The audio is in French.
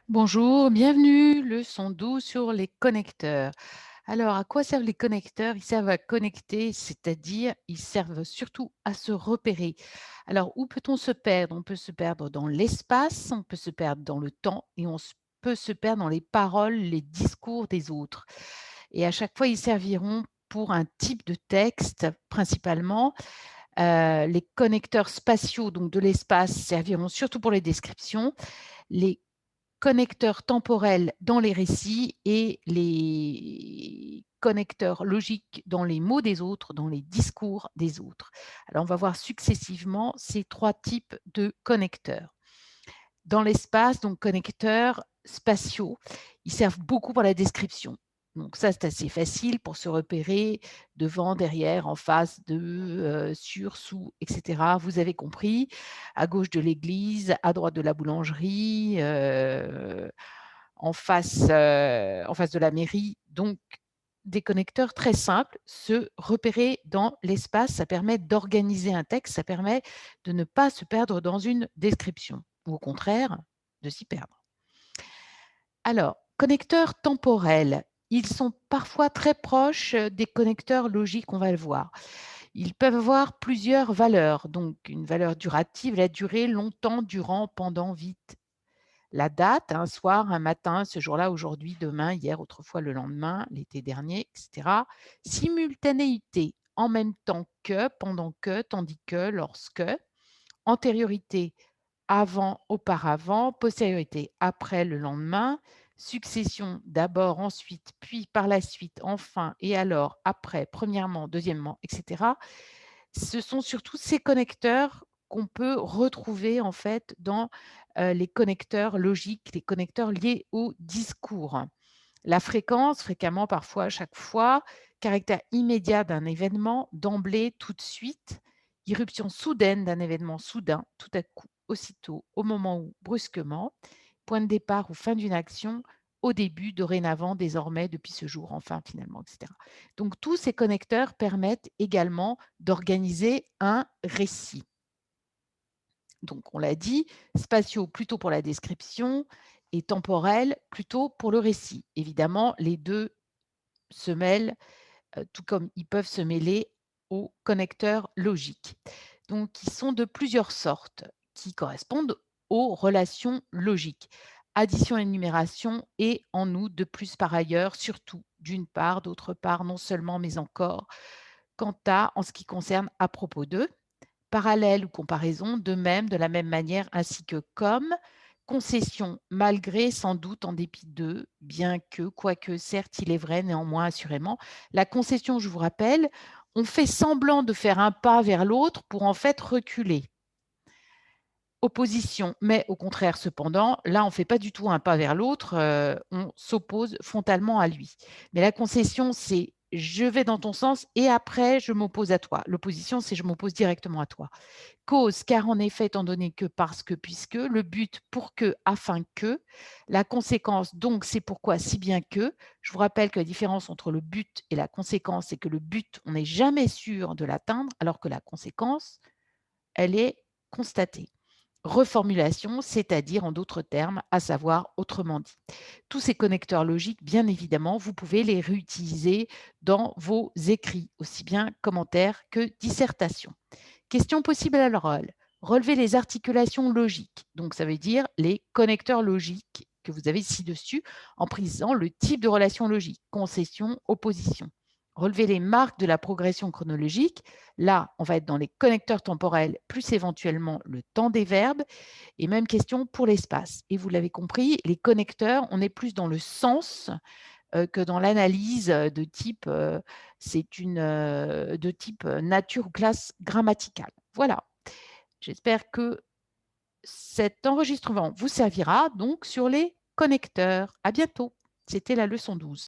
Bonjour, bienvenue, leçon 12 sur les connecteurs. Alors, à quoi servent les connecteurs? Ils servent à connecter, c'est-à-dire ils servent surtout à se repérer. Alors, où peut-on se perdre? On peut se perdre dans l'espace, on peut se perdre dans le temps et peut se perdre dans les paroles, les discours des autres. Et à chaque fois, ils serviront pour un type de texte principalement. Les connecteurs spatiaux, donc de l'espace, serviront surtout pour les descriptions. Les connecteurs temporels dans les récits et les connecteurs logiques dans les mots des autres, dans les discours des autres. Alors, on va voir successivement ces 3 types de connecteurs. Dans l'espace, donc connecteurs spatiaux, ils servent beaucoup pour la description. Donc ça, c'est assez facile pour se repérer devant, derrière, en face de, sur, sous, et cetera. Vous avez compris, à gauche de l'église, à droite de la boulangerie, en face de la mairie. Donc des connecteurs très simples, se repérer dans l'espace, ça permet d'organiser un texte, ça permet de ne pas se perdre dans une description ou au contraire, de s'y perdre. Alors, connecteurs temporels, ils sont parfois très proches, des connecteurs logiques, on va le voir. Ils peuvent avoir plusieurs valeurs, donc une valeur durative, la durée, longtemps, durant, pendant, vite. La date, un soir, un matin, ce jour-là, aujourd'hui, demain, hier, autrefois, le lendemain, l'été dernier, et cetera. Simultanéité, en même temps que, pendant que, tandis que, lorsque. Antériorité, avant, auparavant. Postériorité, après, le lendemain. Succession, d'abord, ensuite, puis par la suite, enfin et alors, après, premièrement, deuxièmement, et cetera. Ce sont surtout ces connecteurs qu'on peut retrouver en fait dans, les connecteurs logiques, les connecteurs liés au discours. La fréquence, fréquemment, parfois, à chaque fois, caractère immédiat d'un événement, d'emblée, tout de suite, irruption soudaine d'un événement soudain, tout à coup, aussitôt, au moment où, brusquement, point de départ ou fin d'une action, au début, dorénavant, désormais, depuis ce jour, enfin, finalement, et cetera. Donc tous ces connecteurs permettent également d'organiser un récit. Donc on l'a dit, spatiaux plutôt pour la description et temporels plutôt pour le récit. Évidemment, les 2 se mêlent, tout comme ils peuvent se mêler aux connecteurs logiques. Donc ils sont de plusieurs sortes qui correspondent aux relations logiques. Addition, énumération et en nous de plus par ailleurs, surtout, d'une part, d'autre part, non seulement, mais encore, quant à, en ce qui concerne à propos d'eux, parallèle ou comparaison, de même, de la même manière, ainsi que comme, concession, malgré, sans doute, en dépit de, bien que, quoique, certes, il est vrai, néanmoins, assurément. La concession, je vous rappelle, on fait semblant de faire un pas vers l'autre pour en fait reculer. Opposition, mais au contraire, cependant, là, on ne fait pas du tout un pas vers l'autre, on s'oppose frontalement à lui. Mais la concession, c'est je vais dans ton sens et après je m'oppose à toi. L'opposition, c'est je m'oppose directement à toi. Cause, car en effet, étant donné que, parce que, puisque, le but, pour que, afin que, la conséquence, donc, c'est pourquoi, si bien que. Je vous rappelle que la différence entre le but et la conséquence, c'est que le but, on n'est jamais sûr de l'atteindre, alors que la conséquence, elle est constatée. Reformulation, c'est-à-dire en d'autres termes, à savoir autrement dit. Tous ces connecteurs logiques, bien évidemment, vous pouvez les réutiliser dans vos écrits, aussi bien commentaires que dissertations. Question possible à l'oral. Relevez les articulations logiques. Donc, ça veut dire les connecteurs logiques que vous avez ci-dessus en précisant le type de relation logique, concession, opposition. Relevez les marques de la progression chronologique. Là, on va être dans les connecteurs temporels, plus éventuellement le temps des verbes. Et même question pour l'espace. Et vous l'avez compris, les connecteurs, on est plus dans le sens que dans l'analyse de type, de type nature ou classe grammaticale. Voilà. J'espère que cet enregistrement vous servira donc sur les connecteurs. À bientôt. C'était la leçon 12.